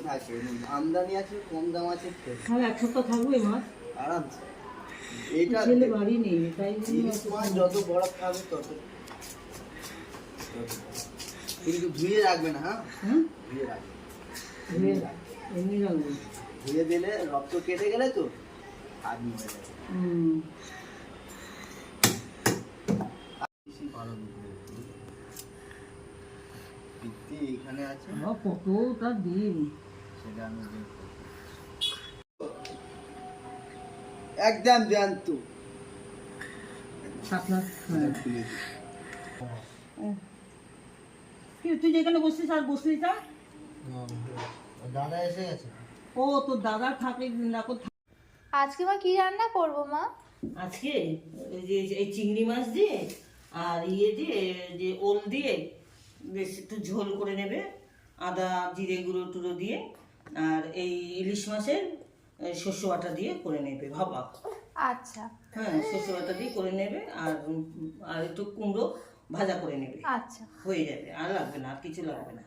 থাকে, আমদানি আছে, কম দাম আছে, আর এক সপ্তাহ থাকবে মাছ আরামসে। এইটা ছেলে বাড়ি নেই, তাই ইলিশ মাছ যত বরফ খাবে তত, কিন্তু ধুয়ে রাখবে না। হ্যাঁ, ধুয়ে রাখবে, এমনি রাখবো। ধুয়ে দিলে রক্ত কেটে গেলে তো আর নিয়ে যাবে। এখানে আছে কতটা দিন, সেটা আমি দেখবো। একদম জ্যান্ত তুই যেখানে বসছিস আর বসলি তা দাদা এসে গেছে। ও তোর দাদা থাকে না। আজকে মা কি রান্না করবো মা? আজকে ওই যে এই চিংড়ি মাছ দিয়ে আর ইয়ে দিয়ে, যে ওল দিয়ে বেশ একটু ঝোল করে নেবে, আদা জিরে গুঁড়ো টুড়ো দিয়ে, আর এই ইলিশ মাছের শস্য বাটা দিয়ে করে নেবে ভাপা। আচ্ছা। হ্যাঁ, শস্য বাটা দিয়ে করে নেবে, আর আর একটু কুমড়ো ভাজা করে নেবে। আচ্ছা, হয়ে যাবে, আর লাগবে না, আর কিছু লাগবে না।